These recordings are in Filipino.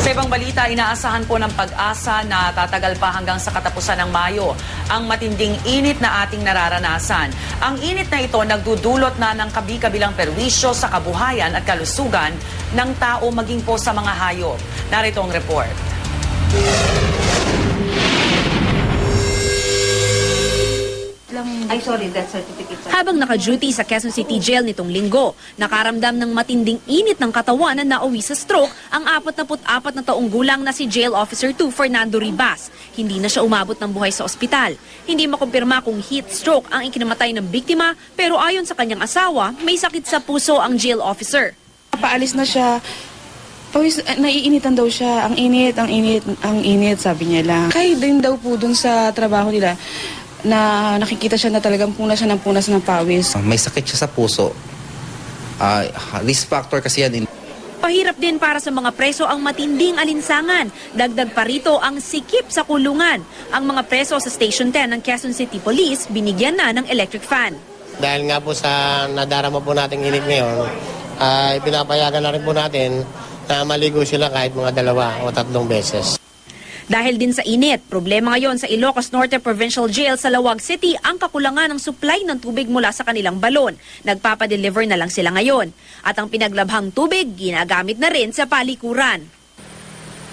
Sa ibang balita, inaasahan po ng Pag-asa na tatagal pa hanggang sa katapusan ng Mayo ang matinding init na ating nararanasan. Ang init na ito nagdudulot na ng kabi-kabilang perwisyo sa kabuhayan at kalusugan ng tao maging po sa mga hayop. Narito ang report. Habang naka-duty sa Quezon City Jail nitong linggo, nakaramdam ng matinding init ng katawan na nauwi sa stroke ang 44 na taong gulang na si Jail Officer 2 Fernando Ribas. Hindi na siya umabot ng buhay sa ospital. Hindi makumpirma kung heat stroke ang ikinamatay ng biktima, pero ayon sa kanyang asawa, may sakit sa puso ang jail officer. Paalis na siya. Pawis, naiinitan daw siya. Ang init, sabi niya lang. Kahit din daw po dun sa trabaho nila, na nakikita siya na talagang punas siya ng pawis. May sakit siya sa puso. Risk factor kasi yan. Pahirap din para sa mga preso ang matinding alinsangan. Dagdag pa rito ang sikip sa kulungan. Ang mga preso sa Station 10 ng Quezon City Police binigyan na ng electric fan. Dahil nga po sa nadarama po nating init ngayon, pinapayagan na rin po natin na maligo sila kahit mga 2 o 3 beses. Dahil din sa init, problema ngayon sa Ilocos Norte Provincial Jail sa Lawag City ang kakulangan ng supply ng tubig mula sa kanilang balon. Nagpapadeliver na lang sila ngayon. At ang pinaglabhang tubig, ginagamit na rin sa palikuran.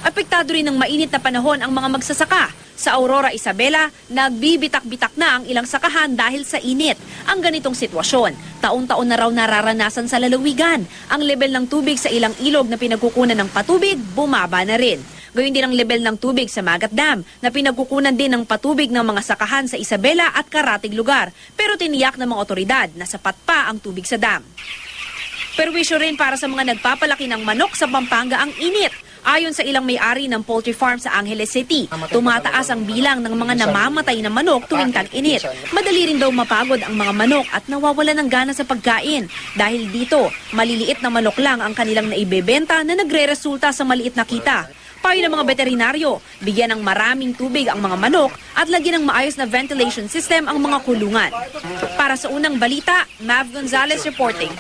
Apektado rin ng mainit na panahon ang mga magsasaka. Sa Aurora, Isabela, nagbibitak-bitak na ang ilang sakahan dahil sa init. Ang ganitong sitwasyon, taon-taon na raw nararanasan sa lalawigan. Ang level ng tubig sa ilang ilog na pinagkukunan ng patubig, bumaba na rin. Gayun din ang level ng tubig sa Magat Dam na pinagkukunan din ng patubig ng mga sakahan sa Isabela at karatig lugar. Pero tiniyak ng mga otoridad na sapat pa ang tubig sa dam. Perwisyo rin para sa mga nagpapalaki ng manok sa Pampanga ang init. Ayon sa ilang may-ari ng poultry farm sa Angeles City, tumataas ang bilang ng mga namamatay na manok tuwing tag-init. Madali rin daw mapagod ang mga manok at nawawala ng gana sa pagkain. Dahil dito, maliliit na manok lang ang kanilang naibebenta na nagre-resulta sa maliit na kita. Payo ng mga veterinaryo, bigyan ng maraming tubig ang mga manok at lagyan ng maayos na ventilation system ang mga kulungan. Para sa unang balita, Mav Gonzalez reporting.